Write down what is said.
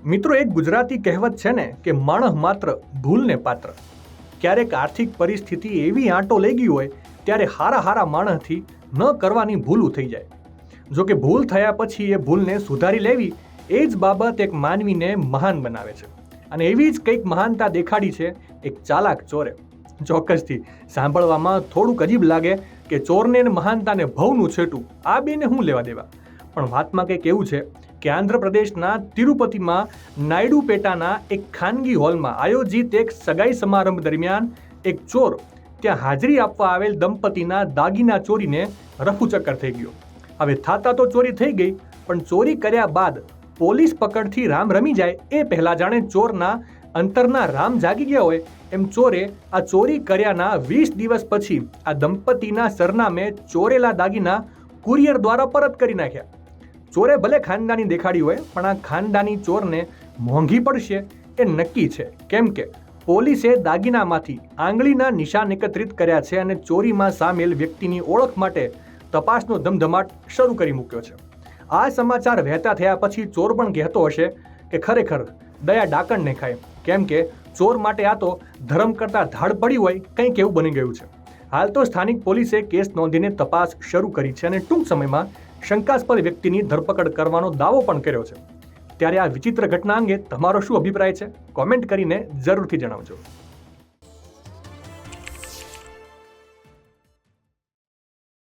મિત્રો, એક ગુજરાતી કહેવત છે ને કે માણસ માત્ર ભૂલને પાત્ર. ક્યારેક આર્થિક પરિસ્થિતિ એવી આંટો લઈ ગઈ હોય ત્યારે હારા માણસથી ન કરવાની ભૂલું થઈ જાય. જો કે ભૂલ થયા પછી એ ભૂલને સુધારી લેવી એ જ બાબત એક માનવીને મહાન બનાવે છે. અને એવી જ કંઈક મહાનતા દેખાડી છે એક ચાલાક ચોરે. ચોક્કસથી સાંભળવામાં થોડુંક અજીબ લાગે કે ચોરને મહાનતાને ભવનું છેટું, આ બેને શું લેવા દેવા. પણ વાતમાં કંઈક એવું છે કે આંધ્રપ્રદેશના તિરુપતિમાં નાયડુપેટાના એક ખાનગી હોલમાં આયોજિત એક સગાઈ સમારંભ દરમિયાન એક ચોર ત્યાં હાજરી આપવા આવેલ દંપતીના દાગીના ચોરીને રફુચક્કર થઈ ગયો. હવે થાતા તો ચોરી થઈ ગઈ, પણ ચોરી કર્યા બાદ પોલીસ પકડથી રામ રમી જાય એ પહેલા જાણે ચોરના અંતરના રામ જાગી ગયા હોય એમ ચોરે આ ચોરી કર્યાના 20 દિવસ પછી આ દંપતીના સરનામે ચોરેલા દાગીના કુરિયર દ્વારા પરત કરી નાખ્યા. ચોરે ભલે ખાનદાની દેખાડી હોય, પણ આ ખાનદાની ચોરને મોંઘી પડશે એ નક્કી છે. કેમ કે પોલીસે દાગીનામાંથી આંગળીના નિશાન એકત્રિત કર્યા છે અને ચોરીમાં સામેલ વ્યક્તિની ઓળખ માટે તપાસનો ધમધમાટ શરૂ કરી મૂક્યો છે. આ સમાચાર વહેતા થયા પછી ચોર પણ કહેતો હશે કે ખરેખર દયા ડાકણને ખાય. કેમ કે ચોર માટે આ તો ધર્મ કરતાં ધાડ પડી હોય કંઈક એવું બની ગયું છે. હાલ તો સ્થાનિક પોલીસે કેસ નોંધીને તપાસ શરૂ કરી છે અને ટૂંક સમયમાં શંકાસ્પદ વ્યક્તિની ધરપકડ કરવાનો દાવો પણ કર્યો છે. ત્યારે આ વિચિત્ર ઘટના અંગે તમારો શું અભિપ્રાય છે? કોમેન્ટ કરીને જરૂરથી જણાવજો.